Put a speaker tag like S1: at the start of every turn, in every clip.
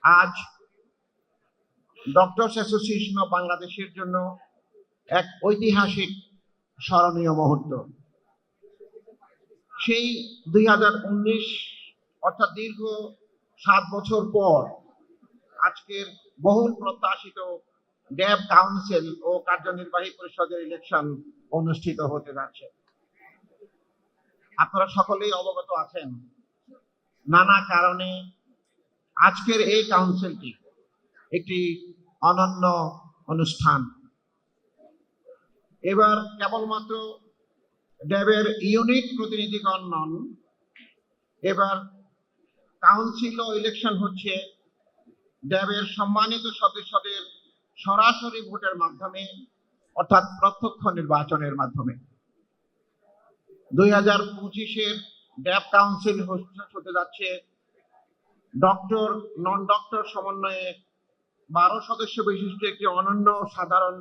S1: আজ doctors association of বাংলাদেশের জন্য এক ঐতিহাসিক স্মরণীয় মুহূর্ত। সেই 2019 অর্থাৎ দীর্ঘ 7 বছর পর আজকের বহুল প্রত্যাশিত ড্যাব কাউন্সিল ও কার্যনির্বাহী পরিষদের ইলেকশন অনুষ্ঠিত হতে যাচ্ছে। আপনারা সকলেই অবগত আছেন, নানা কারণে আজকের এই কাউন্সিলটি একটি অনন্য অনুষ্ঠান। এবার কেবলমাত্র ড্যাবের ইউনিট প্রতিনিধিগণ নন, এবার কাউন্সিল ও ইলেকশন হচ্ছে ড্যাবের সম্মানিত সদস্যদের সরাসরি ভোটের মাধ্যমে, অর্থাৎ প্রত্যক্ষ নির্বাচনের মাধ্যমে। 2025-এর ড্যাব কাউন্সিল হতে যাচ্ছে ডক্টর নন ডক্টর সমন্বয়ে 12 সদস্য বিশিষ্ট একটি অনন্য সাধারণ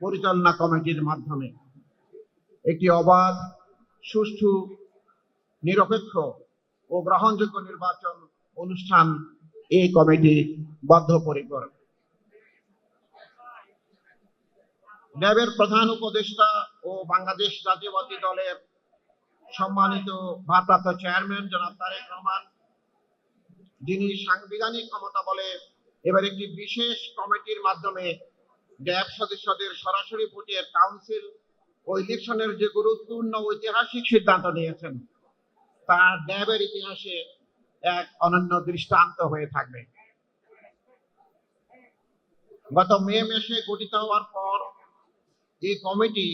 S1: পরিচালনা কমিটির মাধ্যমে। একটি অবাধ, সুষ্ঠু, নিরপেক্ষ ও গ্রহণযোগ্য নির্বাচন অনুষ্ঠান এই কমিটি বদ্ধপরিকর। ড্যাবের প্রধান উপদেষ্টা ও বাংলাদেশ জাতীয়তাবাদী দলের সম্মানিত ভারপ্রাপ্ত চেয়ারম্যান জনাব তারেক রহমান, যিনি সাংবিধানিক ক্ষমতা বলে এবার একটি বিশেষ কমিটির মাধ্যমে ড্যাব সদস্যদের সরাসরি ভোটের কাউন্সিল ও ইলেকশনের যে গুরুত্বপূর্ণ ঐতিহাসিক সিদ্ধান্ত নিয়েছেন, তা ড্যাবের ইতিহাসে এক অনন্য দৃষ্টান্ত হয়ে থাকবে। গত মে মাসে গঠিত হওয়ার পর এই কমিটি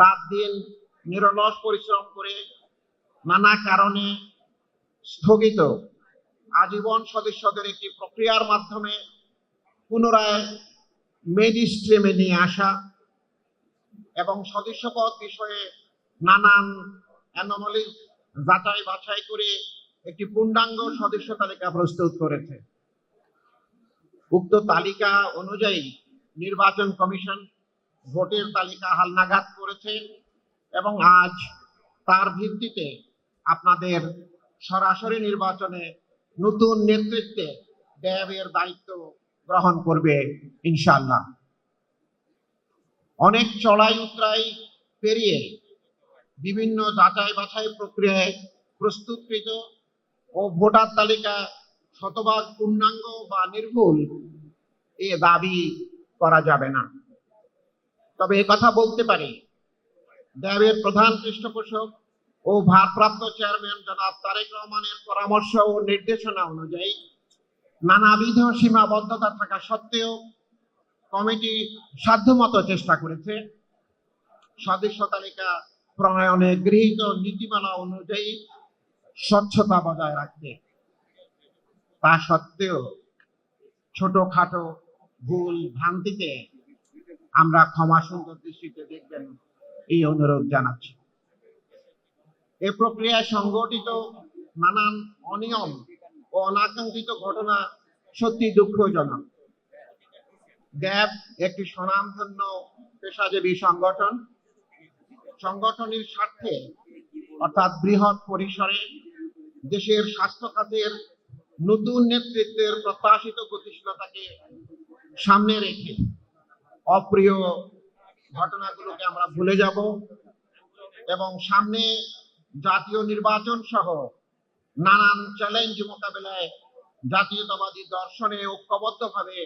S1: রাত দিন নিরলস পরিশ্রম করে নানা কারণে স্থগিত আজীবন সদস্যদের একটি প্রক্রিয়ার মাধ্যমে পুনরায় মেইন স্ট্রিমে নিয়ে আসা এবং সদস্যপদ বিষয়ে নানান অ্যানোমালি যাচাই বাছাই করে একটি পূর্ণাঙ্গ সদস্য তালিকা প্রস্তুত করেছে। উক্ত তালিকা অনুযায়ী নির্বাচন কমিশন ভোটের তালিকা হালনাগাদ করেছে এবং আজ তার ভিত্তিতে আপনাদের সরাসরি নির্বাচনে নতুন নেতৃত্বে ড্যাবের দায়িত্ব গ্রহণ করবে ইনশাআল্লাহ। অনেক চড়াই উতরাই পেরিয়ে বিভিন্ন যাচাই বাছাই প্রক্রিয়ায় প্রস্তুতকৃত ও ভোটার তালিকা শতভাগ পূর্ণাঙ্গ বা নির্ভুল এ দাবি করা যাবে না। তবে কথা বলতে পারি, ড্যাবের প্রধান পৃষ্ঠপোষক ও ভারপ্রাপ্ত চেয়ারম্যান জনাব তারেক রহমানের পরামর্শ ও নির্দেশনা অনুযায়ী নানাবিধ সীমাবদ্ধতা থাকা সত্ত্বেও কমিটি সাধ্যমতো চেষ্টা করেছে সদস্য তালিকা প্রণয়নে গৃহীত নীতিমালা অনুযায়ী স্বচ্ছতা বজায় রাখতে। তা সত্ত্বেও ছোটখাটো ভুল ভ্রান্তিতে আমরা ক্ষমা সুন্দর দৃষ্টিতে দেখবেন এই অনুরোধ জানাচ্ছি। এ প্রক্রিয়ায় সংঘটিত নানান অনিয়ম ও অনাকাঙ্ক্ষিত ঘটনা সত্যি দুঃখজনক। ড্যাব একটি স্বনামধন্য পেশাজীবী সংগঠন। সংগঠনের স্বার্থে অর্থাৎ বৃহৎ পরিসরে দেশের স্বাস্থ্য খাতের নতুন নেতৃত্বের প্রত্যাশিত গতিশীলতাকে সামনে রেখে অপ্রিয় ঘটনাগুলোকে আমরা ভুলে যাব এবং সামনে জাতীয় নির্বাচন সহ নানান চ্যালেঞ্জ মোকাবেলায় জাতীয়তাবাদী দর্শনে ঐক্যবদ্ধভাবে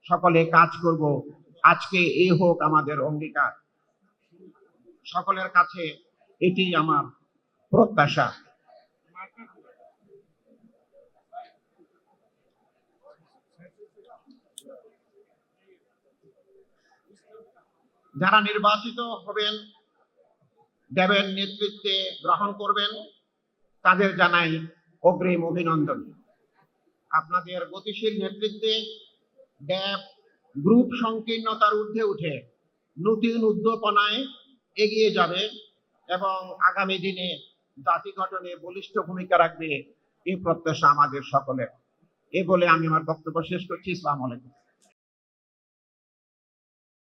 S1: সকলে কাজ করব। আজকে এই হোক আমাদের অঙ্গীকার। সকলের কাছে এটি আমার প্রত্যাশা। যারা নির্বাচিত হবেন, ড্যাবের নেতৃত্বে গ্রহণ করবেন, তাদের জানাই অগ্রিম অভিনন্দন। আপনাদের গতিশীল নেতৃত্বে ড্যাব গ্রুপ সংকীর্ণতার ঊর্ধ্বে উঠে নতুন উদ্দীপনায় এগিয়ে যাবে এবং আগামী দিনে জাতি গঠনে বলিষ্ঠ ভূমিকা রাখবে, এই প্রত্যাশা আমাদের সকলের। এ বলে আমি আমার বক্তব্য শেষ করছি। আসসালামু আলাইকুম।